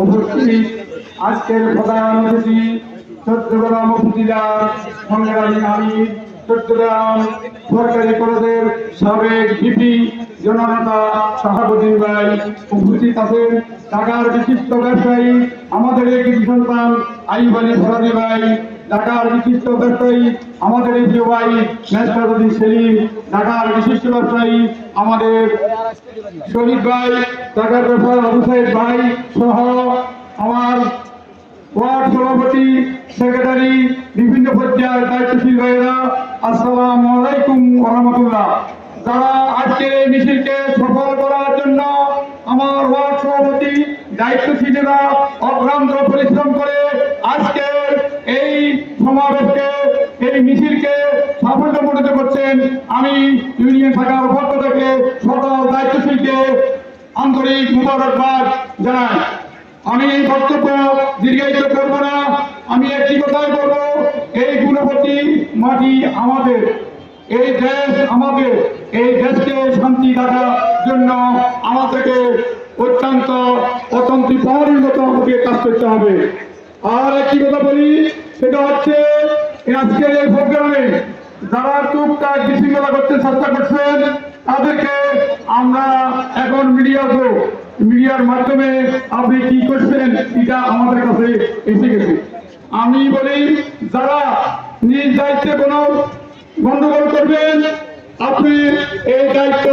উপস্থিত আজকের প্রধান অতিথি চট্টগ্রাম উপজেলা সংগ্রামী আমির, চট্টগ্রাম সরকারি কলেজের সাবেক ভিপি জননেতা শাহাবুদ্দিন ভাই উপস্থিত আছেন। ঢাকার বিশিষ্ট ব্যবসায়ী আমাদের এই কৃষি সন্তান আইয়ুব আলী ফরাজি ভাই, ঢাকার বিশিষ্ট ব্যবসায়ী আমাদের এই প্রিয় ভাই মেজবাহুদ্দিন সেলিম, ঢাকার বিশিষ্ট ব্যবসায়ী আমাদের শহীদ ভাই, ঢাকার ব্যবসায়ী আবু সাইদ ভাই সহ আমার ওয়ার্ড সভাপতি, সেক্রেটারি, বিভিন্ন পর্যায়ের দায়িত্বশীল ভাইয়েরা, আসসালামু আলাইকুম ওয়া রাহমাতুল্লাহ। যারা আজকে এই মিছিলকে সফল করার জন্য আমার ওয়ার্ড সভাপতি দায়িত্বশীলেরা অক্লান্ত পরিশ্রম করে আজকে এই সমাবেশকে, এই মিছিলকে সাফল্যমণ্ডিত করছেন, আমি ইউনিয়ন শাখার পক্ষ থেকে সকল দায়িত্বশীলকে আন্তরিক মুবারকবাদ জানাই। আমি এই বক্তব্য দীর্ঘায়িত করবো না, আমি একটি কথাই বলবো, এই গুণবতী মাটি আমাদের, এই দেশ আমাদের, এই দেশকে শান্তি রাখার জন্য আমাদেরকে অত্যন্ত প্রহরীর মতো আমাকে কাজ করতে হবে। আর একটি কথা বলি, সেটা হচ্ছে আজকের এই প্রোগ্রামে যারা টুকটাক বিশৃঙ্খলা করতে চেষ্টা করছেন তাদেরকে আমরা এখন মিডিয়ার মাধ্যমে আপনি কি করছেন এটা আমাদের কাছে এসে গেছে। আমি বলি, যারা নিজ দায়িত্বে কোনো গন্ডগোল করবেন, আপনি এই দায়িত্ব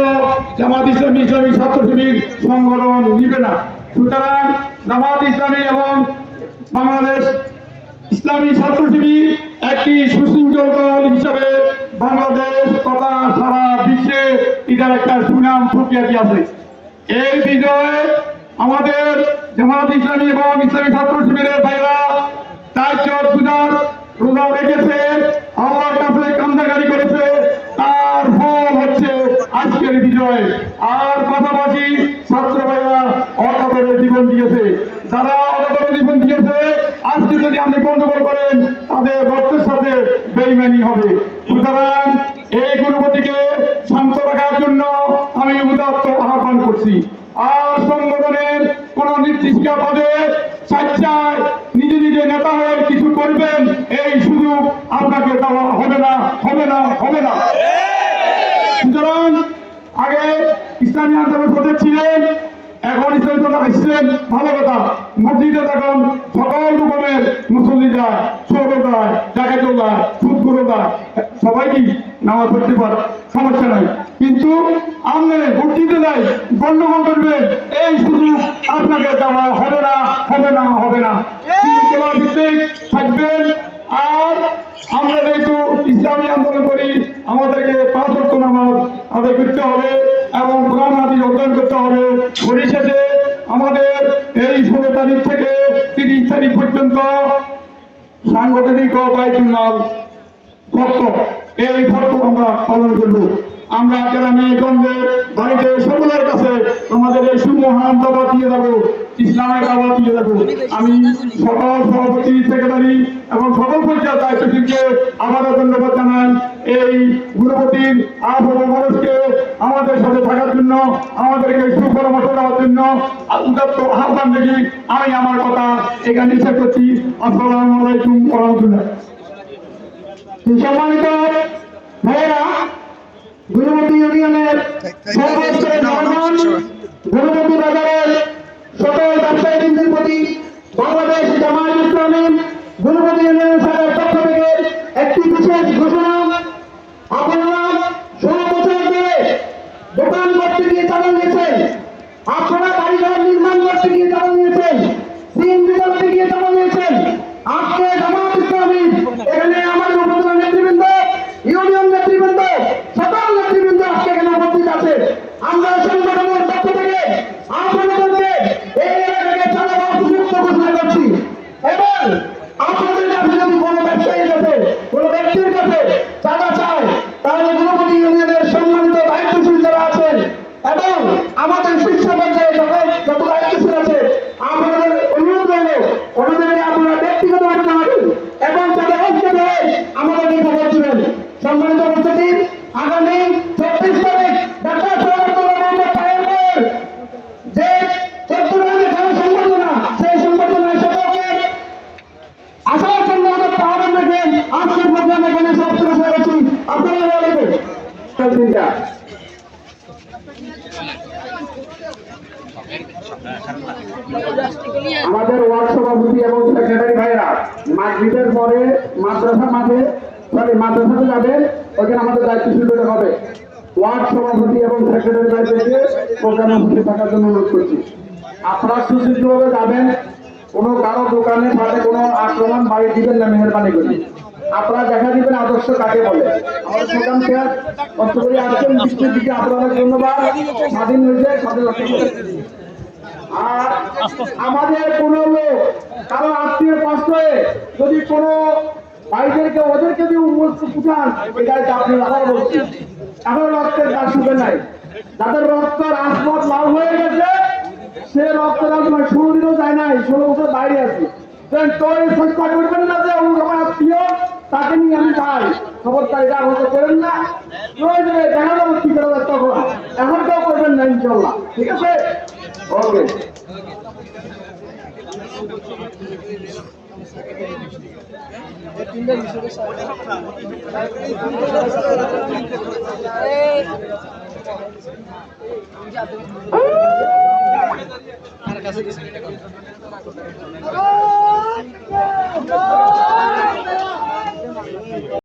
জামাত ইসলামী ছাত্র শিবির সংগঠন নিবে না। সুতরাং জামাত ইসলামী এবং বাংলাদেশ ইসলামী ছাত্র শিবির একটি সুশৃঙ্খল দল হিসাবে বাংলাদেশ তথা সারা বিশ্বে এটার একটা সুনাম প্রক্রিয়াটি আছে। এই বিজয়ে আমাদের জামাত ইসলামী এবং ইসলামী ছাত্র শিবিরের ভাইরা তাজ্জুদ পূজার রোজা রেখেছে, আল্লাহর কাছে কান্দাকারি করেছে, তার ফল হচ্ছে আজকের বিজয়। আর পাশাপাশি ছাত্র ভাইরা অকাতরে জীবন দিয়েছে, যারা অকাতরে জীবন দিয়েছে আজকে যদি আপনি গন্ডগোল করেন তাদের রক্তের সাথে বেইমানি হবে। সুতরাং এই গুণবতীকে শান্ত রাখার জন্য আমি উদাত্ত আহ্বান করছি। আর সংগঠনের কোন নির্দিষ্ট পদে স্বেচ্ছায় নিজে নিজে নেতা হয়ে কিছু করবেন, এই সুযোগ আপনাকে দেওয়া হবে না, হবে না, হবে না। সুতরাং আগে ইসলামী আন্দোলন সদস্য ছিলেন, এখন ইসলামী কথা আসছেন, ভালো কথা। মসজিদে তখন সকল রকমের মুসল্লি যায়, সৌর যায়, ডাকাত যায়, সুদগুলো যায়, সবাই কি নামাজ পড়তে পারে, সমস্যা নাই। কিন্তু আপনি মসজিদে যাই গন্ডগোল করবেন, এই সুযোগ আপনাকে দেওয়া হবে না, হবে না, হবে না। ভিত্তিক থাকবেন। আর আমরা যেহেতু ইসলামী আন্দোলন করি, আমাদেরকে 5 ওয়াক্ত নামাজ আদায় করতে হবে এবং কোরআন হাদিস অধ্যয়ন করতে হবে। পরিশেষে আমাদের এই 16 তারিখ থেকে 30 তারিখ পর্যন্ত সাংগঠনিক বাইতুল্লাহ ফতোয়া, এই ফতোয়া আমরা পালন করব। আমরা গ্রামে গঞ্জে বাড়িতে সকলের কাছে আমাদের এই সুমহান দাওয়াত দিয়ে যাবো, ইসলামের দাওয়াত দিয়ে যাবো। আমি সকল সভাপতি, সেক্রেটারি এবং সকল পর্যায়ের দায়িত্বশীলকে আবারও ধন্যবাদ জানাই। এই গুণবতীর আহ্বান মানুষকে আমাদের সাথে থাকার জন্য, আমাদেরকে সুপরামর্শ দেওয়ার জন্য উদাত্ত আহ্বান রেখে আমি আমার কথা এখানে শেষ করছি। আসসালামু আলাইকুম ওয়া রাহমাতুল্লাহ। সম্মানিত ভাইয়েরা, গুণবতী ইউনিয়নের গুণবতী বাজারের সকল ব্যবসায়ীদের প্রতি বাংলাদেশ জামায়াত ইসলামী গুণবতী ইউনিয়ন শাখার পক্ষ থেকে একটি বিশেষ ঘোষণা। আপনারা 16 বছর ধরে দোকান করতে গিয়ে চালু নিয়েছেন, আপনারা বাড়িঘর নির্মাণ করতে গিয়ে চালু নিয়েছেন, সিএনজি চালাতে গিয়ে চালু নিয়েছেন। আজকে জামায়াত ইসলামী এখানে আমার উপজেলা নেতৃবৃন্দ, ইউনিয়ন নেতৃবৃন্দ, সকল নেতৃবৃন্দ আজকে এখানে উপস্থিত আছে। আমরা সংগঠনের পক্ষ থেকে আপনাদেরকে আমাদের ওয়ার্ড সভাপতি এবং সেক্রেটারি ভাইরা মাগরিবের পরে মাদ্রাসাতে যাবেন, ওখানে আমাদের দায়িত্বশীল হবে। ওয়ার্ড সভাপতি এবং সেক্রেটারি ভাইদেরকে প্রোগ্রামে উপস্থিত থাকার জন্য অনুরোধ করছি। আপনারা সুশৃঙ্খলভাবে যাবেন, কোনো কারো দোকানে ফাটে কোনো আক্রমণ বাড়ি দিবেন না, মেহরবানি করি। আপনারা দেখা দিবেন আদর্শ কাকে বলে। আমাদের প্রোগ্রাম শেষ কষ্ট করে আসছেন, বৃষ্টির দিকে আপনাদের ধন্যবাদ। স্বাধীন হয়েছে সাথে আর আমাদের কোন লোক কারো আত্মীয় কষ্ট হয়ে যদি কোনো ভাইদেরকে ওদেরকে দিয়ে উঠান, এটাই আপনি আবার বলছি, এখন রক্তের কাজ শুধু নাই। যাদের রক্ত রাজপথ লাভ হয়ে গেছে, সে রক্ত রাজপথ 16 দিনও যায় নাই, 16 বছর বাইরে আছে। তোর চেষ্টা করবেন না যে আমার আত্মীয় তাকে নিয়ে আমি যাই, খবরটা এটা হতে করেন না। দেখা যাবো কি করা যায় তখন, এখন কেউ করবেন না ইনশাল্লাহ, ঠিক আছে? ওকে। কাছে